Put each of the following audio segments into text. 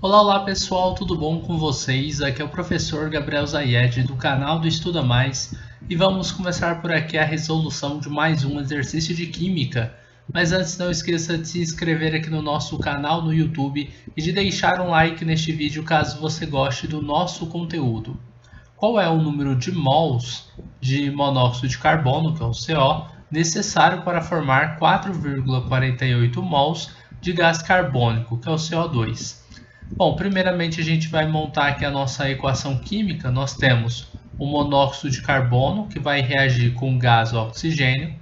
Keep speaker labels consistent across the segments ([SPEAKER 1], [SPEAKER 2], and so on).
[SPEAKER 1] Olá, olá pessoal, tudo bom com vocês? Aqui é o professor Gabriel Zayed do canal do Estuda Mais e vamos começar por aqui a resolução de mais um exercício de Química. Mas antes não esqueça de se inscrever aqui no nosso canal no YouTube e de deixar um like neste vídeo caso você goste do nosso conteúdo. Qual é o número de mols de monóxido de carbono, que é o CO, necessário para formar 4,48 mols de gás carbônico, que é o CO2? Bom, primeiramente a gente vai montar aqui a nossa equação química. Nós temos o monóxido de carbono, que vai reagir com o gás oxigênio,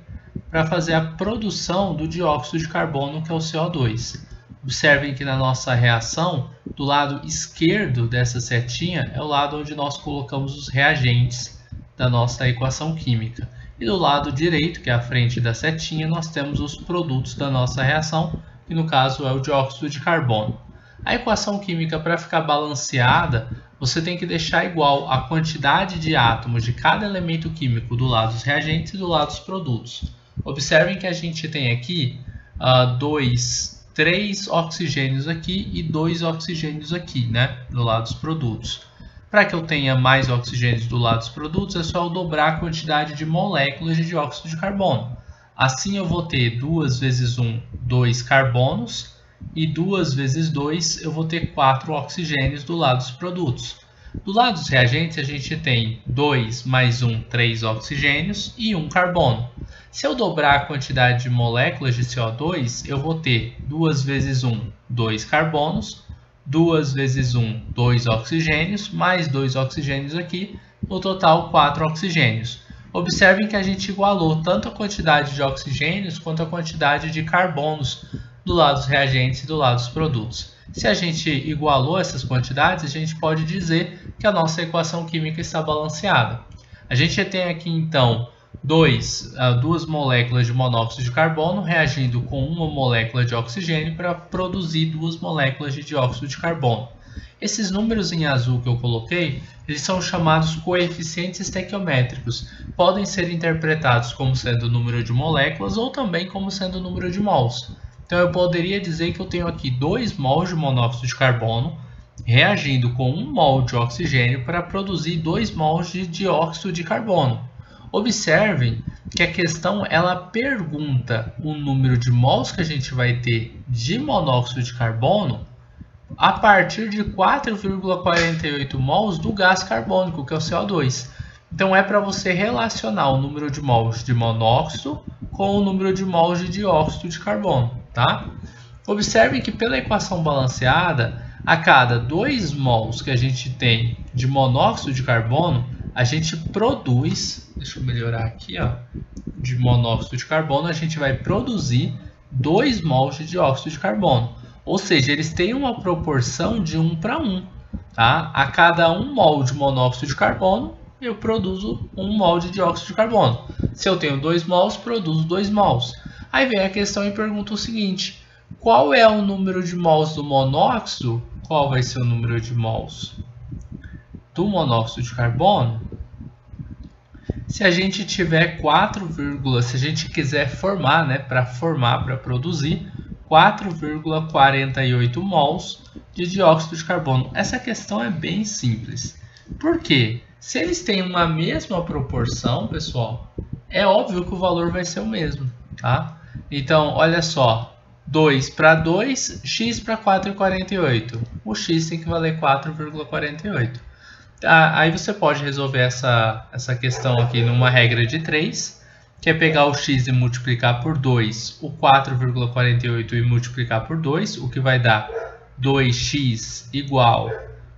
[SPEAKER 1] para fazer a produção do dióxido de carbono, que é o CO2. Observem que na nossa reação, do lado esquerdo dessa setinha, é o lado onde nós colocamos os reagentes da nossa equação química. E do lado direito, que é a frente da setinha, nós temos os produtos da nossa reação, que no caso é o dióxido de carbono. A equação química, para ficar balanceada, você tem que deixar igual a quantidade de átomos de cada elemento químico do lado dos reagentes e do lado dos produtos. Observem que a gente tem aqui 3 oxigênios aqui e 2 oxigênios aqui, né, do lado dos produtos. Para que eu tenha mais oxigênios do lado dos produtos, é só eu dobrar a quantidade de moléculas de dióxido de carbono. Assim eu vou ter 2 vezes 1, 2 carbonos, e 2 vezes 2 eu vou ter 4 oxigênios do lado dos produtos. Do lado dos reagentes a gente tem 2 mais 1, 3 oxigênios e 1 carbono. Se eu dobrar a quantidade de moléculas de CO2, eu vou ter 2 vezes 1, 2 carbonos, 2 vezes 1, 2 oxigênios, mais 2 oxigênios aqui, no total 4 oxigênios. Observem que a gente igualou tanto a quantidade de oxigênios quanto a quantidade de carbonos do lado dos reagentes e do lado dos produtos. Se a gente igualou essas quantidades, a gente pode dizer que a nossa equação química está balanceada. A gente tem aqui então duas moléculas de monóxido de carbono reagindo com uma molécula de oxigênio para produzir 2 moléculas de dióxido de carbono. Esses números em azul que eu coloquei, eles são chamados coeficientes estequiométricos. Podem ser interpretados como sendo o número de moléculas ou também como sendo o número de mols. Então eu poderia dizer que eu tenho aqui 2 mols de monóxido de carbono reagindo com 1 mol de oxigênio para produzir 2 mols de dióxido de carbono. Observem que a questão ela pergunta o número de mols que a gente vai ter de monóxido de carbono a partir de 4,48 mols do gás carbônico, que é o CO2. Então é para você relacionar o número de mols de monóxido com o número de mols de dióxido de carbono. Tá? Observe que pela equação balanceada, a cada 2 mols que a gente tem de monóxido de carbono, a gente produz, deixa eu melhorar aqui, ó, de monóxido de carbono, a gente vai produzir 2 mols de dióxido de carbono. Ou seja, eles têm uma proporção de 1 para 1. Tá? A cada 1 mol de monóxido de carbono, eu produzo 1 mol de dióxido de carbono. Se eu tenho 2 mols, produzo 2 mols. Aí vem a questão e pergunta o seguinte: qual é o número de mols do monóxido? Qual vai ser o número de mols do monóxido de carbono? Se a gente tiver se a gente quiser formar, né, para produzir 4,48 mols de dióxido de carbono. Essa questão é bem simples. Por quê? Se eles têm uma mesma proporção, pessoal, é óbvio que o valor vai ser o mesmo, tá? Então, olha só, 2 para 2, x para 4,48. O x tem que valer 4,48. Aí você pode resolver essa questão aqui numa regra de 3, que é pegar o x e multiplicar por 2, o 4,48 e multiplicar por 2, o que vai dar 2x igual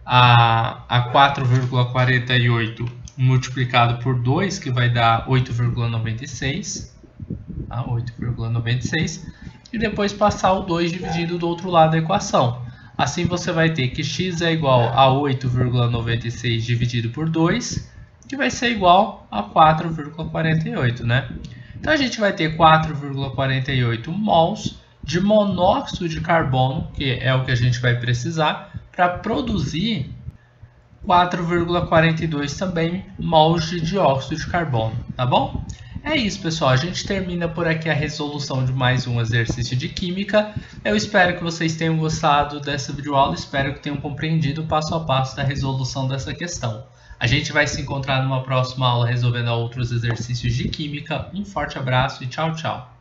[SPEAKER 1] a 4,48 multiplicado por 2, que vai dar 8,96. 8,96, e depois passar o 2 dividido do outro lado da equação. Assim você vai ter que x é igual a 8,96 dividido por 2, que vai ser igual a 4,48, né? Então a gente vai ter 4,48 mols de monóxido de carbono, que é o que a gente vai precisar para produzir 4,42 também mols de dióxido de carbono, tá bom? É isso, pessoal. A gente termina por aqui a resolução de mais um exercício de química. Eu espero que vocês tenham gostado dessa videoaula. Espero que tenham compreendido o passo a passo da resolução dessa questão. A gente vai se encontrar numa próxima aula resolvendo outros exercícios de química. Um forte abraço e tchau, tchau.